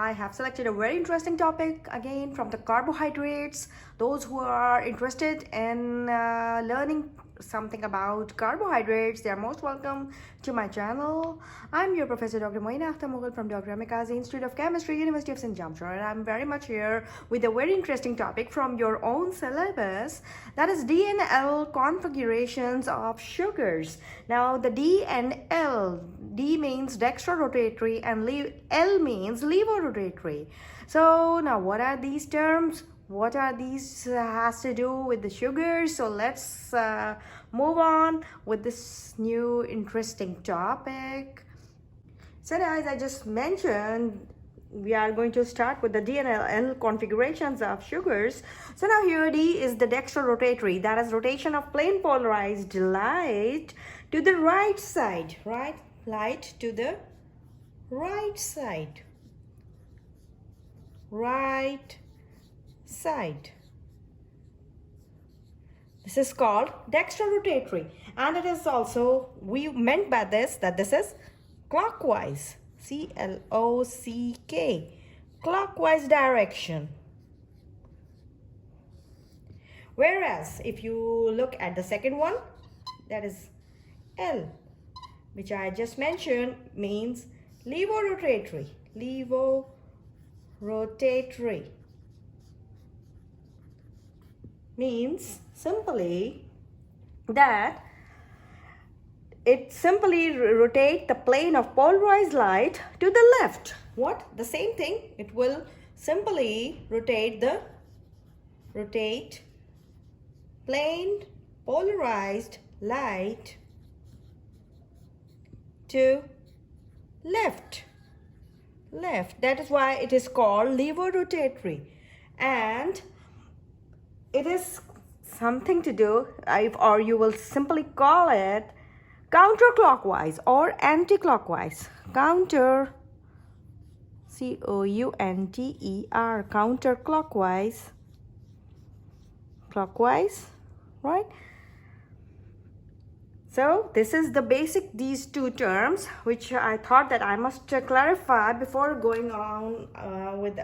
I have selected a very interesting topic again from the carbohydrates. Those who are interested in learning something about carbohydrates, they are most welcome to my channel. I'm your professor Dr.Mchem from Dr.Mchem Institute of Chemistry, University of St. Jamshedpur, and I'm very much here with a very interesting topic from your own syllabus, that is D and L configurations of sugars. Now the D and L, D means dextrorotatory and L means levorotatory. So now what are these terms? What are these has to do with the sugars? So let's move on with this new interesting topic. So as I just mentioned, we are going to start with the D and L configurations of sugars. So now here D is the dextrorotatory, that is rotation of plane polarized light to the right side, right? Light to the right side. Right side. This is called dextrorotatory, and it is also, we meant by this that this is clockwise, C-L-O-C-K, clockwise direction. Whereas if you look at the second one, that is L, which I just mentioned, means levorotatory, levorotatory. Means simply that it simply rotate the plane of polarized light to the left. What? The same thing. It will simply rotate plane polarized light to left. That is why it is called levorotatory, and it is something to do, or you will simply call it counterclockwise or anti-clockwise. Counter, C-O-U-N-T-E-R, counterclockwise, clockwise, right? So this is the basic, these two terms, which I thought that I must clarify before going on with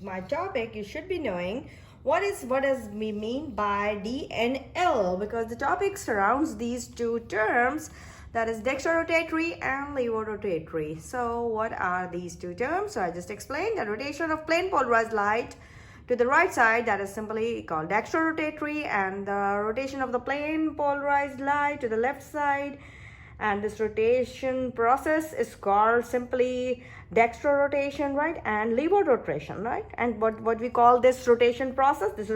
my topic. You should be knowing what does we mean by D and L, because the topic surrounds these two terms, that is dextrorotatory and levorotatory. So what are these two terms? So I just explained that rotation of plane polarized light to the right side, that is simply called dextrorotatory, and the rotation of the plane polarized light to the left side, and this rotation process is called simply dextrorotation, right, and levorotration, right? And what we call this rotation process is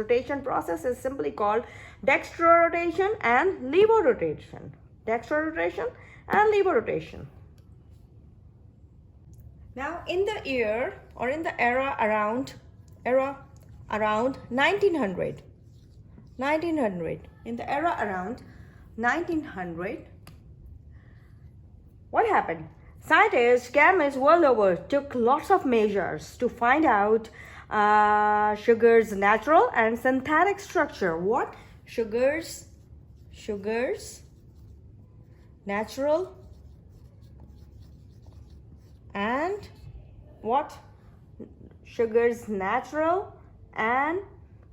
simply called dextrorotation and levorotration. Dextrorotation and levorotation. Now in the year, or in the era around 1900, in the era around 1900, what happened? Scientists, chemists world over took lots of measures to find out sugar's natural and synthetic structure. What? Sugar's natural and what? Sugar's natural and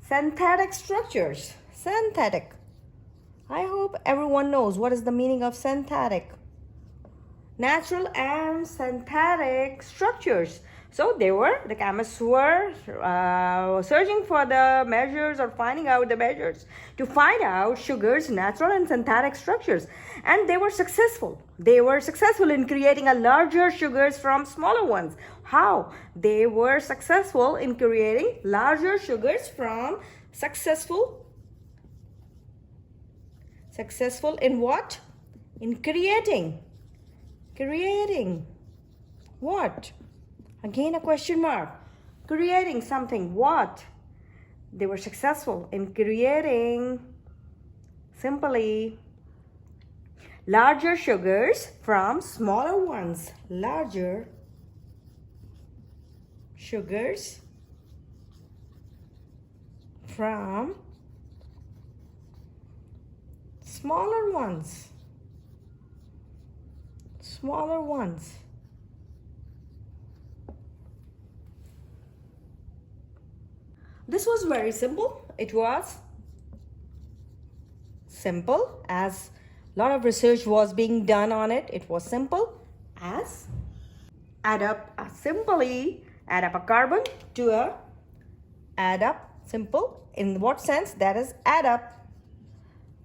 synthetic structures. Synthetic. I hope everyone knows what is the meaning of synthetic. Natural and synthetic structures. So the chemists were searching for the measures, or finding out the measures to find out sugar's natural and synthetic structures, and they were successful. They were successful in creating a larger sugars from smaller ones. How? They were successful in creating larger sugars from successful in what? In creating what? Again a question mark. Creating something. What? They were successful in creating simply larger sugars from smaller ones. Larger sugars from smaller ones. This was very simple. It was simple as a lot of research was being done on it. It was simple as simply add up a carbon to simple in what sense? That is, add up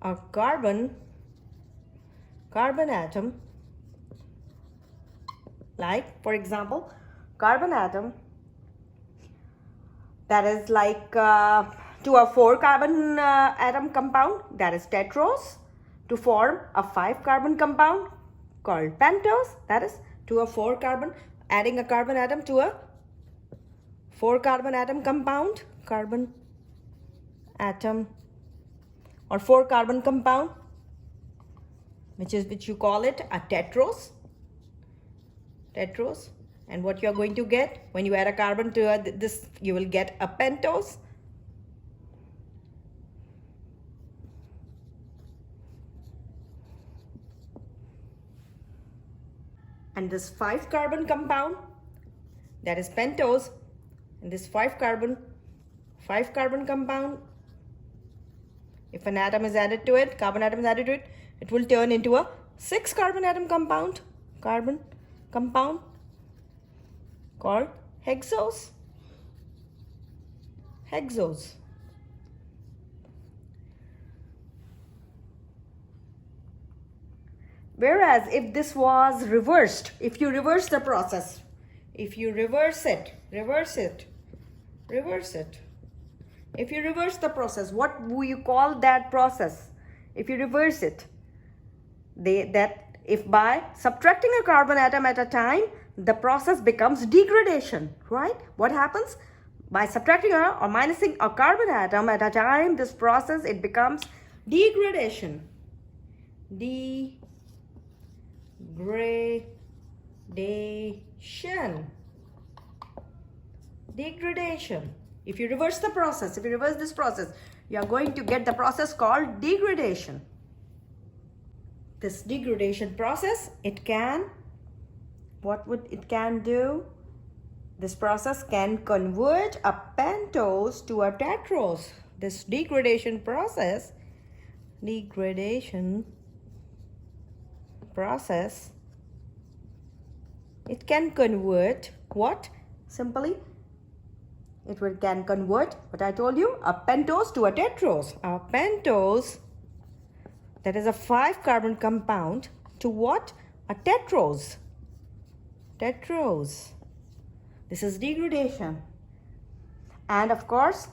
a carbon atom, like for example carbon atom that is like to a 4 carbon atom compound, that is tetrose, to form a 5 carbon compound called pentose, that is to a 4 carbon, adding a carbon atom to a 4 carbon atom compound, carbon atom or 4 carbon compound, which you call it a tetrose. And what you are going to get when you add a carbon to this, you will get a pentose. And this 5 carbon compound, that is pentose, and this 5 carbon compound, if an atom is added to it, carbon atom is added to it, it will turn into a 6 carbon atom compound, called hexose. Whereas if this was reversed, if you reverse the process, if you reverse the process, what do you call that process? If you reverse it, if by subtracting a carbon atom at a time, the process becomes degradation, right? What happens? By subtracting or minusing a carbon atom at a time, this process, it becomes degradation. Degradation. If you reverse the process, if you reverse this process, you are going to get the process called degradation. This degradation process, what it can do? This process can convert a pentose to a tetrose. This degradation process, it can convert what? Simply, can convert what I told you, a pentose to a tetrose. A pentose, that is a 5 carbon compound, to what? A tetrose. This is degradation. And of course,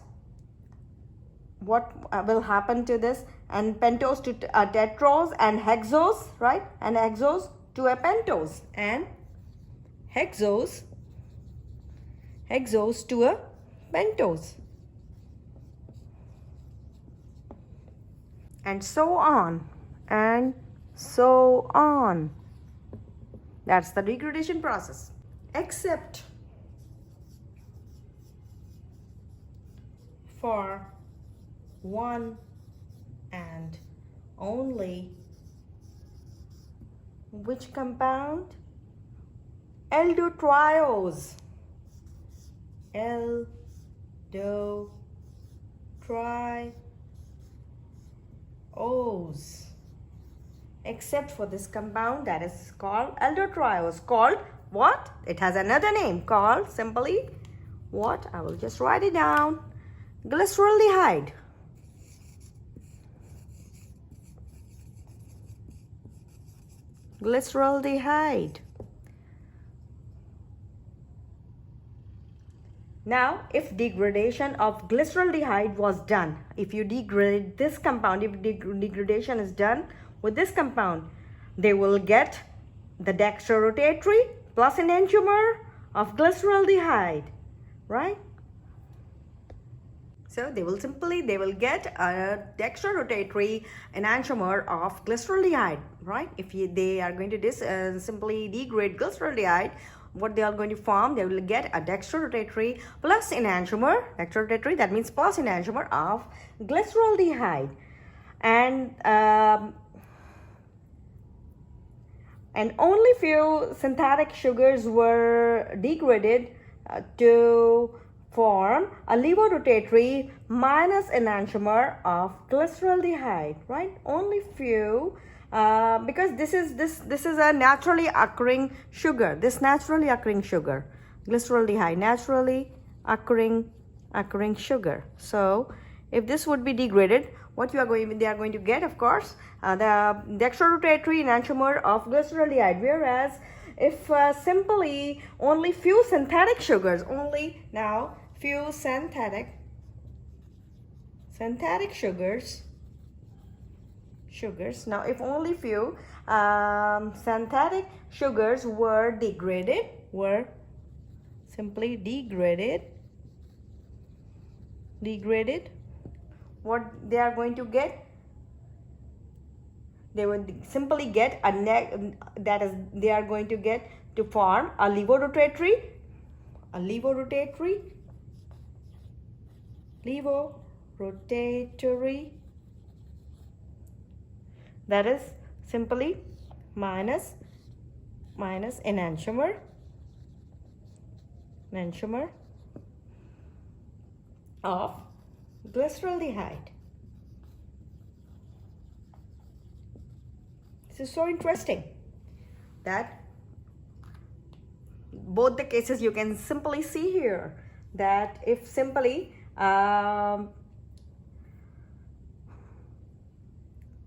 what will happen to this? And pentose to a tetrose, and hexose, right? And hexose to a pentose, and hexose to a pentose, and so on. That's the degradation process. Except for one and only which compound? Aldotriose. Aldotriose. Except for this compound that is called aldotriose. Called what? It has another name called simply what? I will just write it down. Glyceraldehyde. Now, if degradation of glyceraldehyde was done, if you degrade this compound, if degradation is done with this compound, they will get the dextrorotatory plus enantiomer of glyceraldehyde, right? So they will get a dextrorotatory enantiomer of glyceraldehyde, right? If they are going to simply degrade glyceraldehyde, what they are going to form, they will get a dextrorotatory plus enantiomer. Dextrorotatory, that means plus enantiomer of glyceraldehyde. And only few synthetic sugars were degraded to form a levorotatory minus enantiomer of glyceraldehyde, right? Only few, because this is a naturally occurring sugar. This naturally occurring sugar, glyceraldehyde, naturally occurring sugar. So if this would be degraded, what they are going to get, of course, the dextrorotatory enantiomer of glyceraldehyde. Whereas if simply only few synthetic sugars, only now few synthetic sugars. Now if only few synthetic sugars were simply degraded, what they are going to get, they would simply get they are going to get to form a levorotatory that is simply minus enantiomer of glyceraldehyde. This is so interesting that both the cases you can simply see here that if simply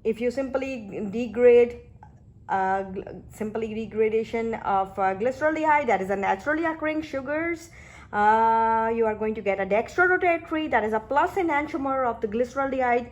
if you simply degrade degradation of glyceraldehyde, that is a naturally occurring sugars, you are going to get a dextrorotatory, that is a plus enantiomer of the glyceraldehyde,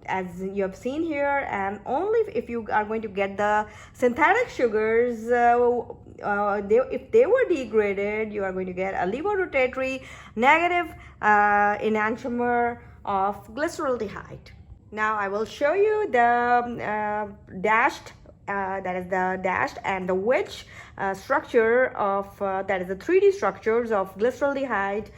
as you have seen here. And only if you are going to get the synthetic sugars, if they were degraded, you are going to get a levorotatory negative enantiomer of glyceraldehyde. Now I will show you the dashed, that is the dashed and the wedge structure of that is the 3D structures of glyceraldehyde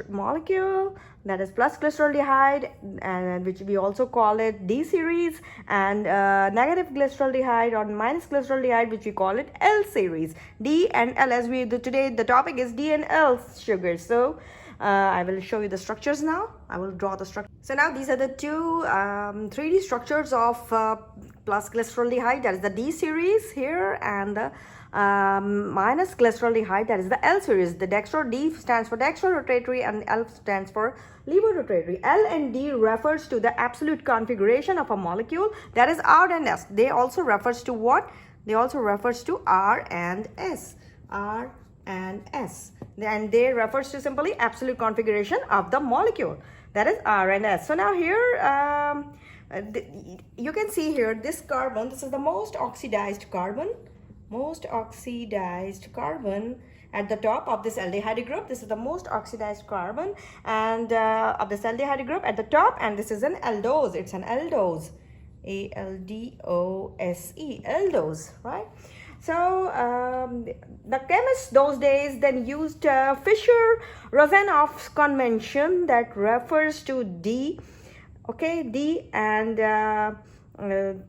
molecule, that is plus glyceraldehyde, and which we also call it D series, and negative glyceraldehyde or minus glyceraldehyde, which we call it L series. D and L, as today the topic is D and L sugars. So I will show you the structures now. I will draw the structure. So now these are the two 3D structures of plus glyceraldehyde, that is the D series here, and the minus glyceraldehyde, that is the L series. The D stands for dextrorotatory and L stands for levorotatory. L and D refers to the absolute configuration of a molecule, that is R and S. They also refers to what? They also refers to R and S. And they refers to simply absolute configuration of the molecule, that is R and S. So now here you can see here this carbon, this is the most oxidized carbon at the top of this aldehyde group. This is the most oxidized carbon and of this aldehyde group at the top, and this is an aldose. It's an aldose, ALDOSE, aldose, right? So the chemists those days then used Fischer-Rosenoff's convention that refers to D, okay, D, and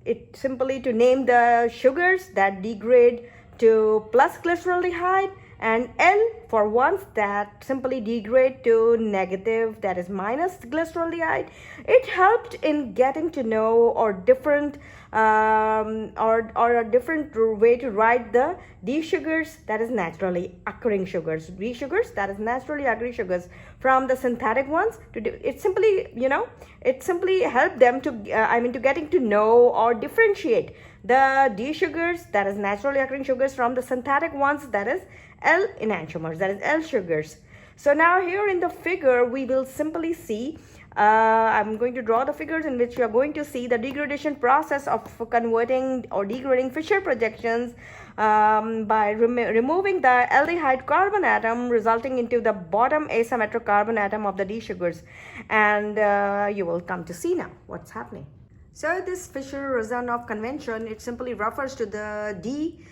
it simply to name the sugars that degrade to plus glyceraldehyde, and L for ones that simply degrade to negative, that is minus glyceraldehyde. It helped in getting to know or different or a different way to write the D sugars, that is naturally occurring sugars, D sugars, that is naturally occurring sugars, from the synthetic ones to it simply, you know, it simply helped them to to getting to know or differentiate the D sugars, that is naturally occurring sugars, from the synthetic ones, that is L enantiomers, that is L sugars. So now here in the figure we will simply see, I'm going to draw the figures in which you are going to see the degradation process of converting or degrading Fischer projections by removing the aldehyde carbon atom, resulting into the bottom asymmetric carbon atom of the D sugars. And you will come to see now what's happening. So this Fischer-Rosenoff convention, it simply refers to the D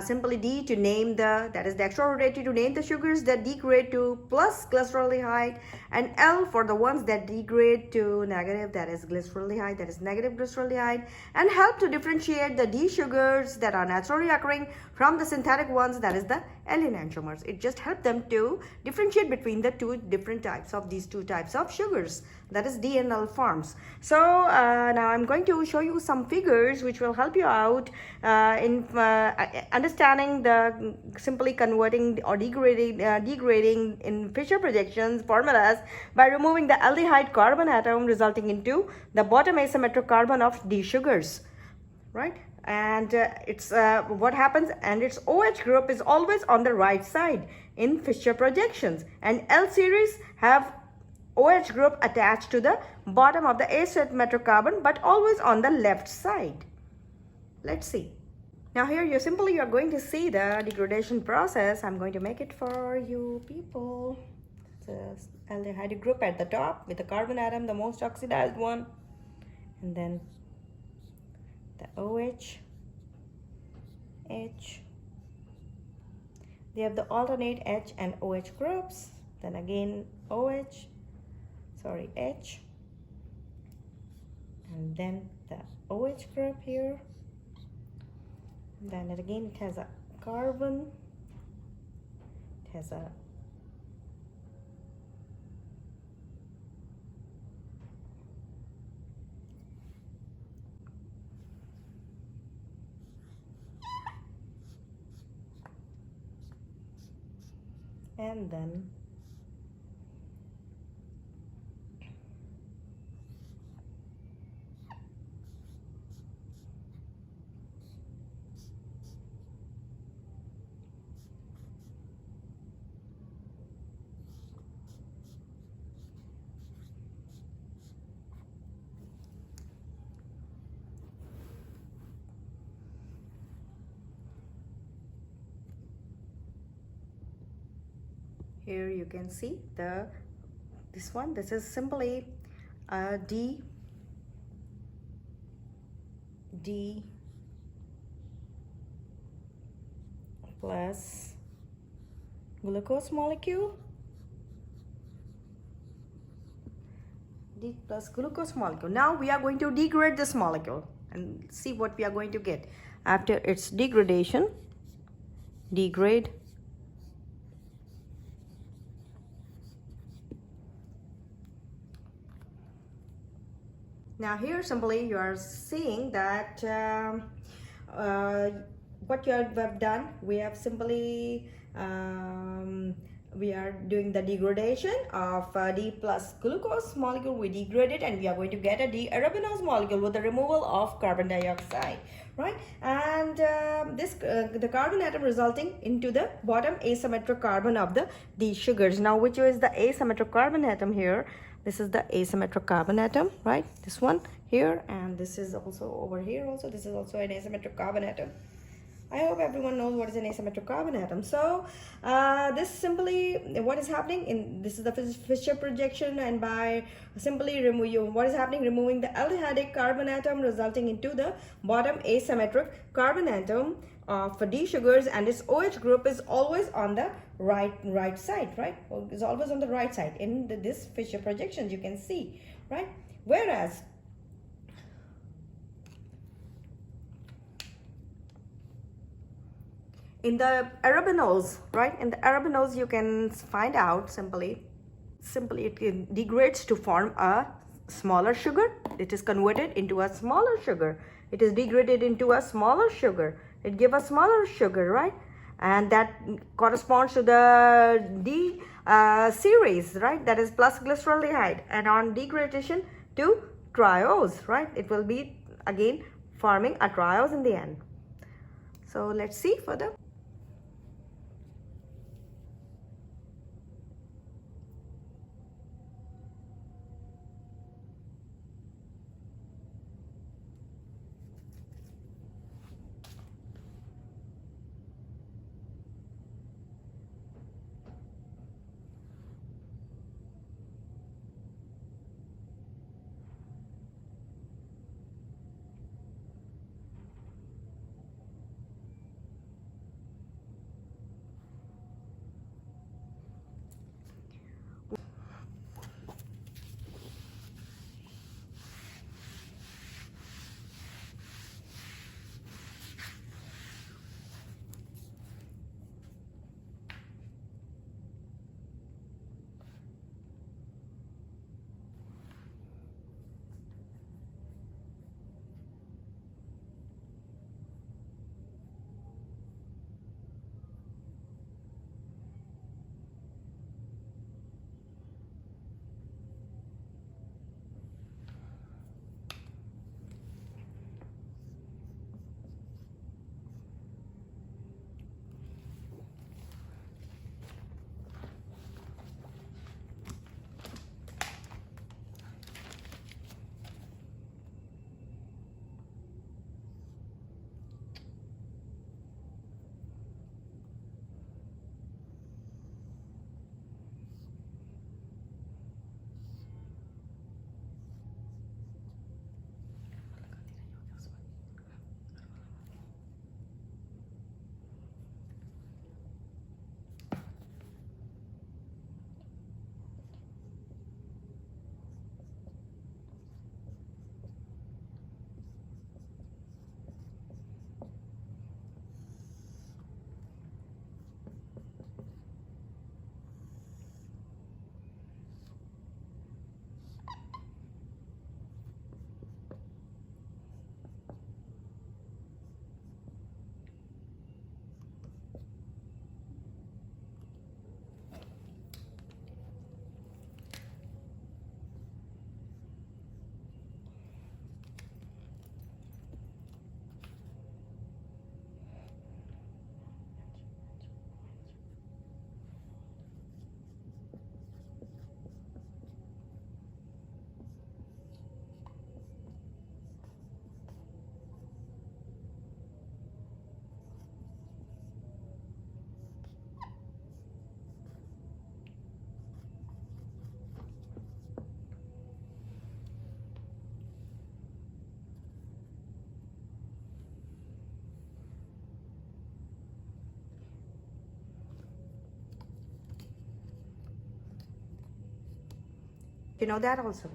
simply D to name that is dextrorotatory to name the sugars that degrade to plus glyceraldehyde, and L for the ones that degrade to negative, that is glyceraldehyde, that is negative glyceraldehyde, and help to differentiate the D sugars that are naturally occurring from the synthetic ones, that is the L enantiomers. It just helps them to differentiate between the two different types of these two types of sugars, that is D and L forms. So now I'm going to show you some figures which will help you out in understanding the simply converting or degrading in Fischer projections formulas by removing the aldehyde carbon atom, resulting into the bottom asymmetric carbon of D sugars, right? And it's what happens, and its OH group is always on the right side in Fischer projections, and L series have OH group attached to the bottom of the asymmetric carbon, but always on the left side. Let's see. Now here you are going to see the degradation process. I'm going to make it for you people. It's a aldehyde group at the top with the carbon atom, the most oxidized one, and then the OH, H. They have the alternate H and OH groups. Then again H, and then the OH group here. Then again it has a carbon, it has a and then here you can see this is simply D plus glucose molecule, D plus glucose molecule. Now we are going to degrade this molecule and see what we are going to get after its degradation. Degrade. Now here simply you are seeing that what you have done, we have simply we are doing the degradation of D plus glucose molecule. We degrade it and we are going to get a D-arabinose molecule with the removal of carbon dioxide, right? And the carbon atom resulting into the bottom asymmetric carbon of the D sugars. Now which is the asymmetric carbon atom here? This is the asymmetric carbon atom, right? This one here, and this is also over here also. This is also an asymmetric carbon atom. I hope everyone knows what is an asymmetric carbon atom. So this simply, what is happening this is the Fischer projection, and by simply what is happening, removing the aldehydic carbon atom resulting into the bottom asymmetric carbon atom for D sugars, and its OH group is always on the right side, right? Is always on the right side in this Fischer projections, you can see, right? Whereas in the arabinols, right? In the arabinols, you can find out simply it degrades to form a smaller sugar. It is converted into a smaller sugar. It is degraded into a smaller sugar. It gives a smaller sugar, right? And that corresponds to the D series, right? That is plus glyceraldehyde. And on degradation to triose, right? It will be again forming a triose in the end. So let's see further. You know that also.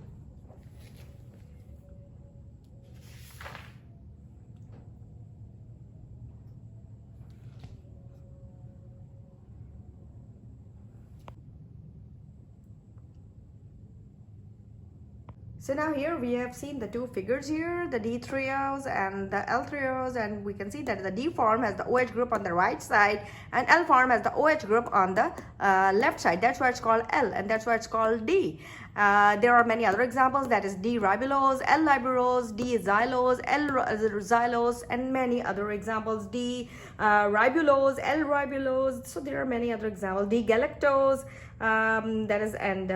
So now here we have seen the two figures here, the D trios and the L trios, and we can see that the D form has the OH group on the right side and L form has the OH group on the left side. That's why it's called L, and that's why it's called D. There are many other examples, that is D ribulose, L ribulose, D xylose, L xylose, and many other examples, D ribulose, L ribulose. So there are many other examples, D galactose, that is, and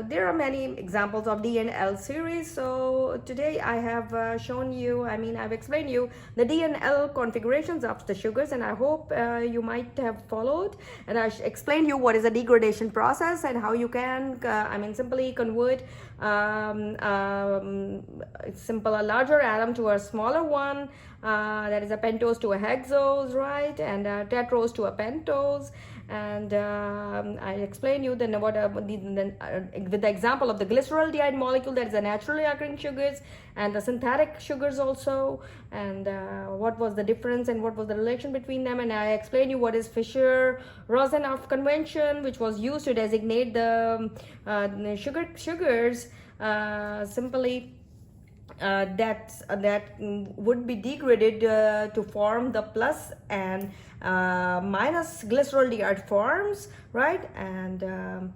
there are many examples of D and L series. So today I have shown you, I've explained you the D and L configurations of the sugars, and I hope you might have followed, and I explained you what is a degradation process and how you can simply convert a larger atom to a smaller one, that is a pentose to a hexose, right, and a tetrose to a pentose. And I explained you then what with the example of the glyceraldehyde molecule, that is a naturally occurring sugars, and the synthetic sugars also, and what was the difference and what was the relation between them. And I explained you what is Fischer-Rosenoff convention, which was used to designate the sugars simply that would be degraded to form the plus and minus glyceraldehyde forms, right? And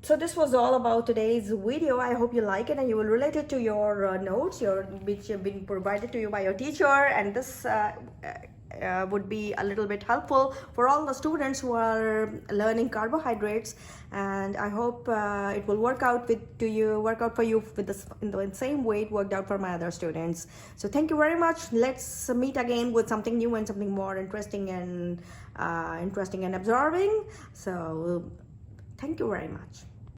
so this was all about today's video. I hope you like it and you will relate it to your notes which have been provided to you by your teacher, and this would be a little bit helpful for all the students who are learning carbohydrates, and I hope it will work out for you with this in the same way it worked out for my other students. So thank you very much. Let's meet again with something new and something more interesting and absorbing. So thank you very much.